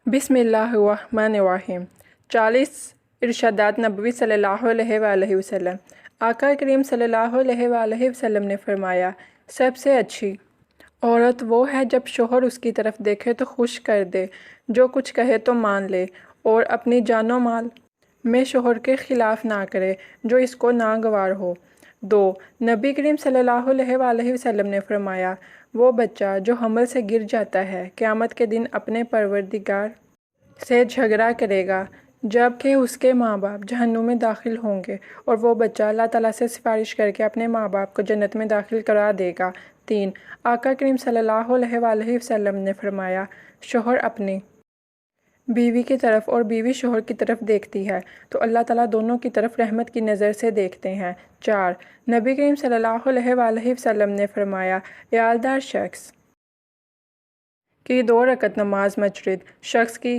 बिस्मिल्लाहिर्रहमानिर्रहीम। 40 इरशादात नबवी सल्लल्लाहु अलैहि वसल्लम। आका करीम सल्लल्लाहु अलैहि वसल्लम ने फरमाया, सबसे अच्छी औरत वो है जब शोहर उसकी तरफ देखे तो खुश कर दे, जो कुछ कहे तो मान ले और अपनी जानो माल में शोहर के ख़िलाफ़ ना करे जो इसको नागवार हो। 2 नबी करीम सल्लल्लाहु अलैहि वसल्लम ने फरमाया, वो बच्चा जो हमल से गिर जाता है क़यामत के दिन अपने परवरदिगार से झगड़ा करेगा जबकि उसके माँ बाप जहन्नुम में दाखिल होंगे और वो बच्चा अल्लाह ताला से सिफारिश करके अपने माँ बाप को जन्नत में दाखिल करा देगा। 3 आका करीम सल्लल्लाहु अलैहि वसल्लम ने फरमाया, शोहर अपनी बीवी की तरफ और बीवी शोहर की तरफ देखती है तो अल्लाह ताला दोनों की तरफ रहमत की नज़र से देखते हैं। 4 नबी करीम सल्लल्लाहु अलैहि वसल्लम ने फरमाया, यालदार शख्स की 2 रकत नमाज मस्जिद शख्स की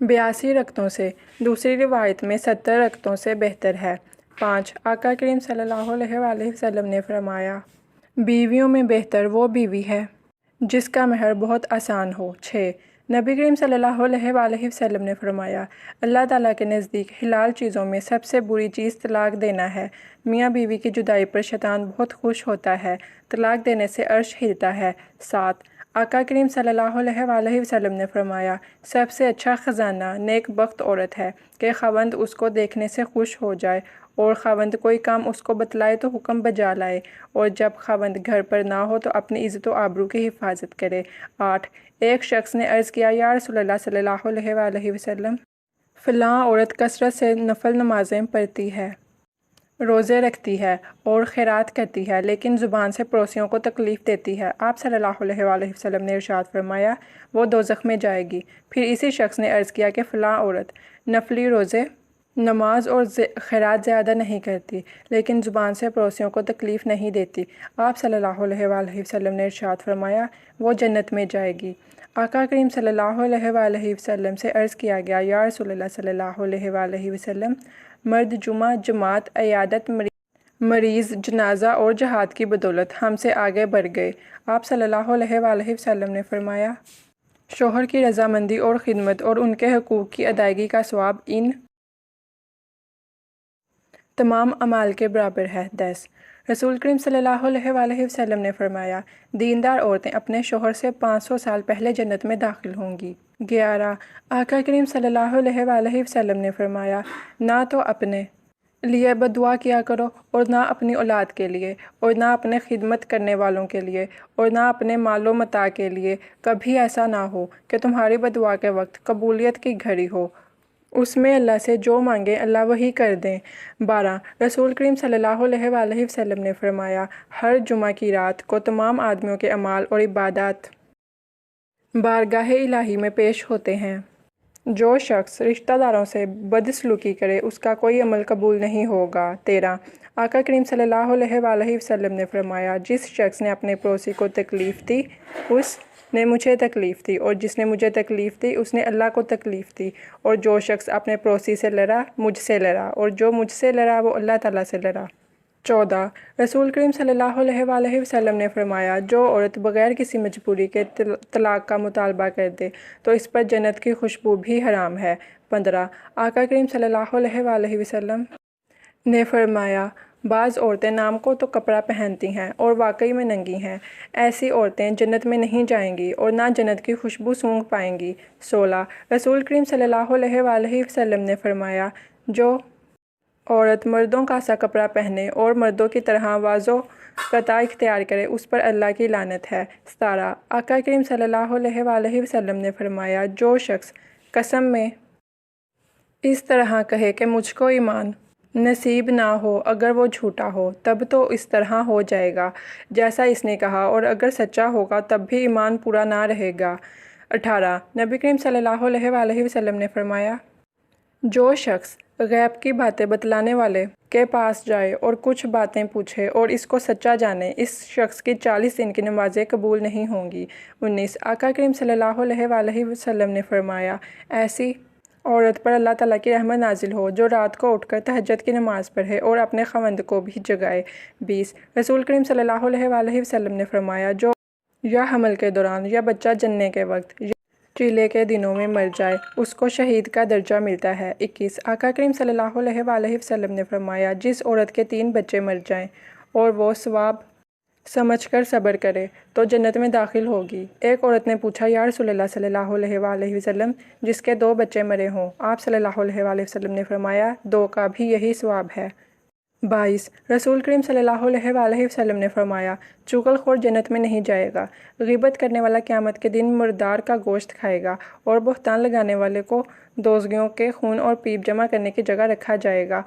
82 रकतों से, दूसरी रिवायत में 70 रकतों से बेहतर है। 5 आका करीम सल्लल्लाहु अलैहि वसल्लम ने फरमाया, बीवियों में बेहतर वो बीवी है जिसका महर बहुत आसान हो। 6 नबी करीम सल्लल्लाहु अलैहि वसल्लम ने फरमाया, अल्लाह ताला के नज़दीक हिलाल चीज़ों में सबसे बुरी चीज़ तलाक देना है। मियाँ बीवी की जुदाई पर शैतान बहुत खुश होता है, तलाक देने से अर्श हिलता है। 7 आका करीम सल्लल्लाहु अलैहि वसल्लम ने फरमाया, सबसे अच्छा ख़जाना नेक बख्त औरत है कि ख़ावंद उसको देखने से खुश हो जाए और ख़ावंद कोई काम उसको बतलाए तो हुक्म बजा लाए और जब ख़ावंद घर पर ना हो तो अपनी इज़्ज़त व आबरू की हिफाजत करे। 8 एक शख्स ने अर्ज़ किया, या रसूलल्लाह सल्लल्लाहु अलैहि वसल्लम, फ़लाँ औरत कसरत से नफल नमाज़ें पढ़ती है, रोज़े रखती है और खैरात करती है, लेकिन ज़ुबान से पड़ोसियों को तकलीफ़ देती है। आप सल्लल्लाहु अलैहि वसल्लम ने इरशाद फरमाया, वो दोज़ख में जाएगी। फिर इसी शख्स ने अर्ज़ किया कि फ़लाँ औरत नफली रोज़े, नमाज और खैरात ज़्यादा नहीं करती, लेकिन ज़ुबान से पड़ोसियों को तकलीफ़ नहीं देती। आप सल्लल्लाहु अलैहि वसल्लम ने इरशाद फरमाया, वो जन्नत में जाएगी। आका करीम सल्लल्लाहु अलैहि वसल्लम से अर्ज़ किया गया, या रसूलल्लाह सल्लल्लाहु अलैहि वसल्लम, मर्द जुमा, जमात, अयादत, मरीज़, जनाजा और जहाद की बदौलत हमसे आगे बढ़ गए। आप सल्लल्लाहु अलैहि वसल्लम ने फरमाया, शोहर की रज़ामंदी और ख़िदमत और उनके हकूक़ की अदायगी का सवाब इन तमाम अमाल के बराबर है। 10 रसूल करीम सल्लल्लाहु अलैहि वसल्लम ने फरमाया, दीनदार औरतें अपने शोहर से 500 साल पहले जन्नत में दाखिल होंगी। 11 आका करीम सल्लल्लाहु अलैहि वसल्लम ने फरमाया, ना तो अपने लिए बदुआ किया करो और ना अपनी औलाद के लिए और ना अपने खिदमत करने वालों के लिए और ना अपने मालो मता के लिए। कभी ऐसा ना हो कि तुम्हारी बदुआ के वक्त कबूलियत की घड़ी हो, उसमें अल्लाह से जो मांगे अल्लाह वही कर दें। 12 रसूल करीम सल्लल्लाहु अलैहि वसल्लम ने फरमाया, हर जुमा की रात को तमाम आदमियों के अमाल और इबादत बारगाह इलाही में पेश होते हैं। जो शख्स रिश्तेदारों से बदसलूकी करे उसका कोई अमल कबूल नहीं होगा। 13 आका करीम सल्लल्लाहु अलैहि वसल्लम ने फरमाया, जिस शख्स ने अपने पड़ोसी को तकलीफ़ दी उसने मुझे तकलीफ़ दी और जिसने मुझे तकलीफ़ दी उसने अल्लाह को तकलीफ़ दी और जो शख्स अपने पड़ोसी से लड़ा मुझसे लड़ा और जो मुझसे लड़ा वो अल्लाह ताला से लड़ा। 14 रसूल करीम सल्लल्लाहु अलैहि वसल्लम ने फरमाया, जो औरत बग़ैर किसी मजबूरी के तलाक़ का मुतालबा कर दे तो इस पर जन्नत की खुशबू भी हराम है। 15 आका करीम सल्लल्लाहु अलैहि वसल्लम ने फरमाया, बाज़ औरतें नाम को तो कपड़ा पहनती हैं और वाकई में नंगी हैं, ऐसी औरतें जन्नत में नहीं जाएंगी और ना जन्नत की खुशबू सूंघ पाएंगी। 16 रसूल करीम सल्लल्लाहु अलैहि वसल्लम ने फरमाया, जो औरत मर्दों का सा कपड़ा पहने और मर्दों की तरह वाज़ो कता इख्तियार करे उस पर अल्लाह की लानत है। 17 आका करीम सल्लल्लाहु अलैहि वसल्लम ने फरमाया, जो शख्स कसम में इस तरह कहे कि मुझको ईमान नसीब ना हो अगर वो झूठा हो तब तो इस तरह हो जाएगा जैसा इसने कहा, और अगर सच्चा होगा तब भी ईमान पूरा ना रहेगा। 18 नबी करीम सल्लल्लाहु अलैहि वसल्लम ने फरमाया, जो शख्स गैब की बातें बतलाने वाले के पास जाए और कुछ बातें पूछे और इसको सच्चा जाने, इस शख्स की 40 दिन की नमाज़ें कबूल नहीं होंगी। 19 आका करीम सल्लल्लाहु अलैहि वसल्लम ने फरमाया, ऐसी औरत पर अल्लाह ताला की रहमत नाजिल हो जो रात को उठकर तहज्जुद की नमाज़ पढ़े और अपने ख़ावंद को भी जगाए। 20 रसूल करीम सल्लल्लाहु अलैहि वसल्लम ने फरमाया, जो या हमल के दौरान या बच्चा जनने के वक्त چیلے کے دنوں میں مر جائے اس کو شہید کا درجہ ملتا ہے۔ 21 آقا کریم صلی اللہ علیہ وآلہ وسلم نے فرمایا جس عورت کے 3 بچے مر جائیں اور وہ ثواب سمجھ کر صبر کرے تو جنت میں داخل ہوگی۔ ایک عورت نے پوچھا یا رسول اللہ صلی اللہ علیہ وآلہ وسلم جس کے 2 بچے مرے ہوں؟ آپ صلی اللہ علیہ وآلہ وسلم نے فرمایا 2 کا بھی یہی ثواب ہے۔ 22 رسول کریم صلی اللہ علیہ وآلہ وسلم نے فرمایا چغل خور جنت میں نہیں جائے گا۔ غیبت کرنے والا قیامت کے دن مردار کا گوشت کھائے گا اور بہتان لگانے والے کو دوزگیوں کے خون اور پیپ جمع کرنے کی جگہ رکھا جائے گا۔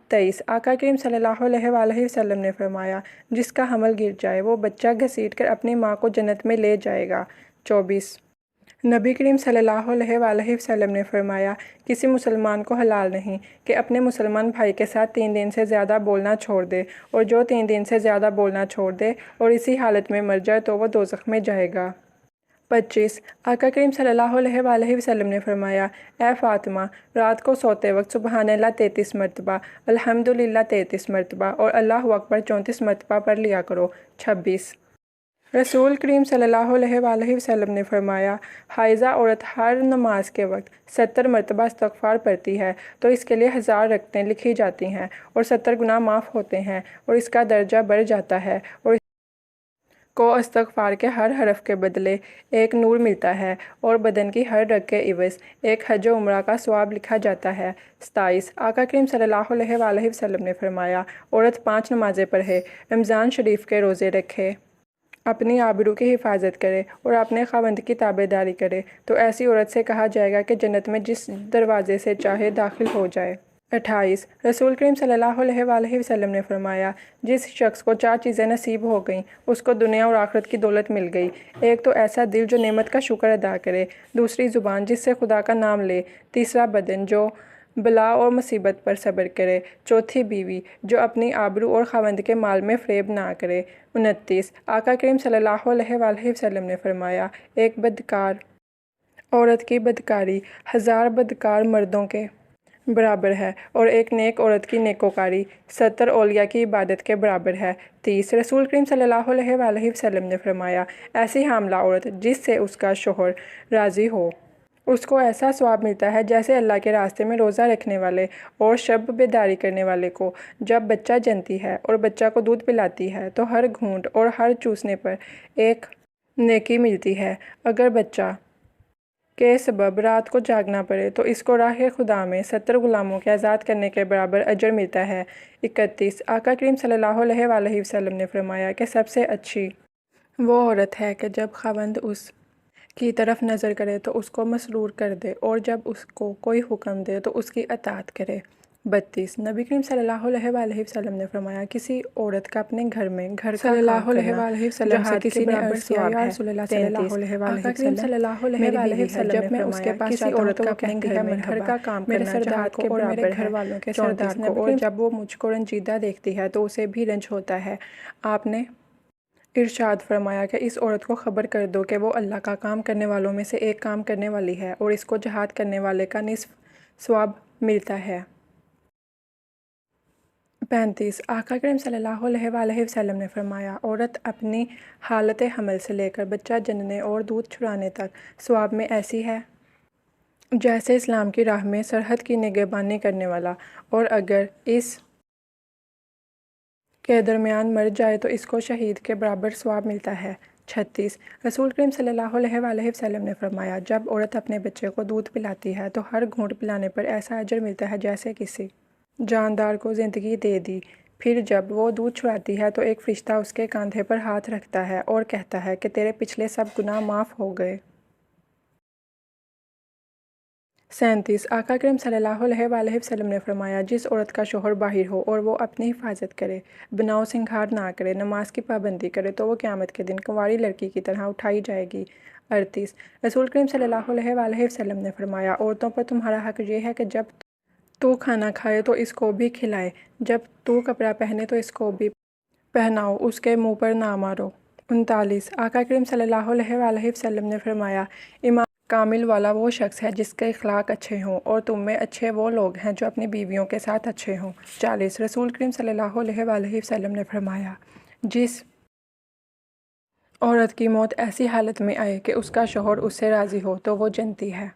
23 آقا کریم صلی اللہ علیہ وآلہ وسلم نے فرمایا جس کا حمل گر جائے وہ بچہ گھسیٹ کر اپنی ماں کو جنت میں لے جائے گا۔ 24 نبی کریم صلی اللہ علیہ وآلہ وسلم نے فرمایا کسی مسلمان کو حلال نہیں کہ اپنے مسلمان بھائی کے ساتھ 3 دن سے زیادہ بولنا چھوڑ دے، اور جو 3 دن سے زیادہ بولنا چھوڑ دے اور اسی حالت میں مر جائے تو وہ دوزخ میں جائے گا۔ 25 آقا کریم صلی اللہ علیہ وآلہ وسلم نے فرمایا اے فاطمہ رات کو سوتے وقت سبحان اللہ 33 مرتبہ، الحمدللہ 33 مرتبہ اور اللہ اکبر 34 مرتبہ پڑھ لیا کرو۔ 26 رسول کریم صلی اللہ علیہ وآلہ وسلم نے فرمایا حائضہ عورت ہر نماز کے وقت 70 مرتبہ استغفار پڑھتی ہے تو اس کے لیے 1000 رکعتیں لکھی جاتی ہیں اور 70 گناہ معاف ہوتے ہیں اور اس کا درجہ بڑھ جاتا ہے، اور کو استغفار کے ہر حرف کے بدلے ایک نور ملتا ہے اور بدن کی ہر رگ کے عوض ایک حج و عمرہ کا ثواب لکھا جاتا ہے۔ 27 آقا کریم صلی اللہ علیہ وآلہ وسلم نے فرمایا عورت 5 نمازیں پڑھے، رمضان شریف کے روزے رکھے، اپنی آبرو کی حفاظت کرے اور اپنے خاوند کی تابعداری کرے تو ایسی عورت سے کہا جائے گا کہ جنت میں جس دروازے سے چاہے داخل ہو جائے۔ 28 رسول کریم صلی اللہ علیہ وآلہ وسلم نے فرمایا جس شخص کو 4 چیزیں نصیب ہو گئیں اس کو دنیا اور آخرت کی دولت مل گئی۔ ایک تو ایسا دل جو نعمت کا شکر ادا کرے، دوسری زبان جس سے خدا کا نام لے، تیسرا بدن جو بلا اور مصیبت پر صبر کرے، چوتھی بیوی جو اپنی آبرو اور خاوند کے مال میں فریب نہ کرے۔ 29 آقا کریم صلی اللہ علیہ وآلہ وسلم نے فرمایا ایک بدکار عورت کی بدکاری 1000 بدکار مردوں کے برابر ہے اور ایک نیک عورت کی نیکوکاری 70 اولیاء کی عبادت کے برابر ہے۔ 30 رسول کریم صلی اللہ علیہ وآلہ وسلم نے فرمایا ایسی حاملہ عورت جس سے اس کا شوہر راضی ہو اس کو ایسا ثواب ملتا ہے جیسے اللہ کے راستے میں روزہ رکھنے والے اور شب بیداری کرنے والے کو جب بچہ جنتی ہے اور بچہ کو دودھ پلاتی ہے تو ہر گھونٹ اور ہر چوسنے پر ایک نیکی ملتی ہے۔ اگر بچہ کے سبب رات کو جاگنا پڑے تو اس کو راہ خدا میں 70 غلاموں کے آزاد کرنے کے برابر اجر ملتا ہے۔ 31 آقا کریم صلی اللہ علیہ وآلہ وسلم نے فرمایا کہ سب سے اچھی وہ عورت ہے کہ جب خاوند اس کی طرف نظر کرے تو اس کو مسرور کر دے اور جب اس کو کوئی حکم دے تو اس کی اطاعت کرے۔ 32 نبی کریم صلی اللہ علیہ وآلہ وسلم نے فرمایا کسی عورت کا اپنے گھر میں گھر کا کام کرنا جہاد کے برابر ثواب ہے۔ 33 صلی اللہ علیہ وآلہ وسلم جب میں اس کے پاس کسی عورت کا اپنے گھر کا کام کرنا جہاد کے برابر ہے۔ گھر والوں کے سردار کو اور جب وہ مجھ کو رنجیدہ دیکھتی ہے تو اسے بھی رنج ہوتا ہے۔ آپ نے ارشاد فرمایا کہ اس عورت کو خبر کر دو کہ وہ اللہ کا کام کرنے والوں میں سے ایک کام کرنے والی ہے اور اس کو جہاد کرنے والے کا نصف ثواب ملتا ہے۔ 35 آقا کریم صلی اللہ علیہ وآلہ وسلم نے فرمایا عورت اپنی حالت حمل سے لے کر بچہ جننے اور دودھ چھڑانے تک ثواب میں ایسی ہے جیسے اسلام کی راہ میں سرحد کی نگہبانی کرنے والا، اور اگر اس کے درمیان مر جائے تو اس کو شہید کے برابر ثواب ملتا ہے۔ 36 رسول کریم صلی اللہ علیہ وآلہ وسلم نے فرمایا جب عورت اپنے بچے کو دودھ پلاتی ہے تو ہر گھونٹ پلانے پر ایسا اجر ملتا ہے جیسے کسی جاندار کو زندگی دے دی۔ پھر جب وہ دودھ چھڑاتی ہے تو ایک فرشتہ اس کے کاندھے پر ہاتھ رکھتا ہے اور کہتا ہے کہ تیرے پچھلے سب گناہ معاف ہو گئے۔ 37 آقا کریم صلی اللہ علیہ وآلہ وسلم نے فرمایا جس عورت کا شوہر باہر ہو اور وہ اپنی حفاظت کرے، بناؤ سنگھار نہ کرے، نماز کی پابندی کرے تو وہ قیامت کے دن کنواری لڑکی کی طرح اٹھائی جائے گی۔ 38 رسول کریم صلی اللہ علیہ وآلہ وسلم نے فرمایا عورتوں پر تمہارا حق یہ ہے کہ جب تو کھانا کھائے تو اس کو بھی کھلائے، جب تو کپڑا پہنے تو اس کو بھی پہناؤ، اس کے منہ پر نہ مارو۔ 39 آقا کریم صلی اللہ علیہ وآلہ وسلم نے فرمایا ایمان کامل والا وہ شخص ہے جس کے اخلاق اچھے ہوں، اور تم میں اچھے وہ لوگ ہیں جو اپنی بیویوں کے ساتھ اچھے ہوں۔ 40 رسول کریم صلی اللہ علیہ وآلہ وسلم نے فرمایا جس عورت کی موت ایسی حالت میں آئے کہ اس کا شوہر اس سے راضی ہو تو وہ جنتی ہے۔